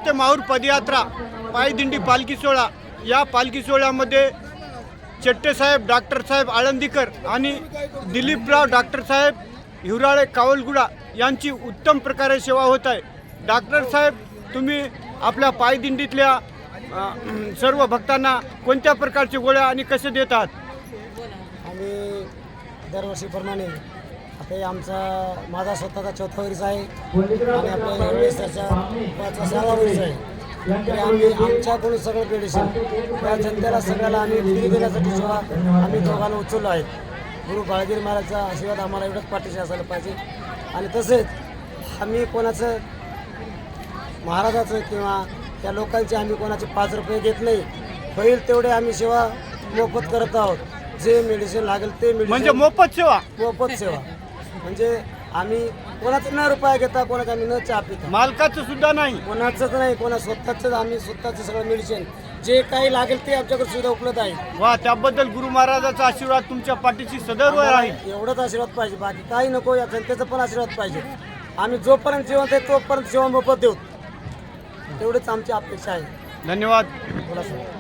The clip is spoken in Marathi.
ते माहूर पदयात्रा पायदिंडी पालखी सोहळा, या पालखी सोहळ्यामध्ये चट्टेसाहेब डॉक्टरसाहेब आळंदीकर आणि दिलीपराव डॉक्टरसाहेब हिवराळे कावलगुडा यांची उत्तम प्रकारे सेवा होत आहे। डॉक्टरसाहेब, तुम्ही आपल्या पायदिंडीतल्या सर्व भक्तांना कोणत्या प्रकारच्या गोळ्या आणि कसे देतात? आम्ही दरवर्षीप्रमाणे आता माझा स्वतःचा 4था वर्ष आहे आणि आपल्या एवढेसच्या 5वा वर्ष आहे। तरी आम्ही आमच्याकडून सगळं मेडिसिन त्या जनतेला सगळ्याला आम्ही फ्री देण्यासाठी सेवा आम्ही दोघांना उचललो आहेत। गुरु बाळगिरी महाराजचा आशीर्वाद आम्हाला एवढंच पाठीशी असायला पाहिजे। आणि तसेच आम्ही कोणाचं महाराजाचं किंवा त्या लोकांचे आम्ही कोणाचे 5 रुपये घेत नाही, होईल तेवढे आम्ही सेवा मोफत करत आहोत। जे मेडिसिन लागेल ते मेडिसिन म्हणजे मोफत सेवा म्हणजे आम्ही कोणाचं न रुपया घेता, कोणाचं आम्ही न चहा पिता, मालकाचं सुद्धा नाही, कोणाचंच नाही, कोणा स्वतःच आम्ही स्वतःचं सगळं मेडिसिन जे काही लागेल ते आमच्याकडे सुविधा उपलब्ध आहे। वा, त्याबद्दल गुरु महाराजाचा आशीर्वाद तुमच्या पाठीशी सदैव राहील। एवढंच आशीर्वाद पाहिजे, बाकी काही नको। या जनतेचा पण आशीर्वाद पाहिजे। आम्ही जोपर्यंत जिवंत आहे तोपर्यंत सेवा मोफत देऊ, तेवढीच आमची अपेक्षा आहे। धन्यवाद। बोला सर।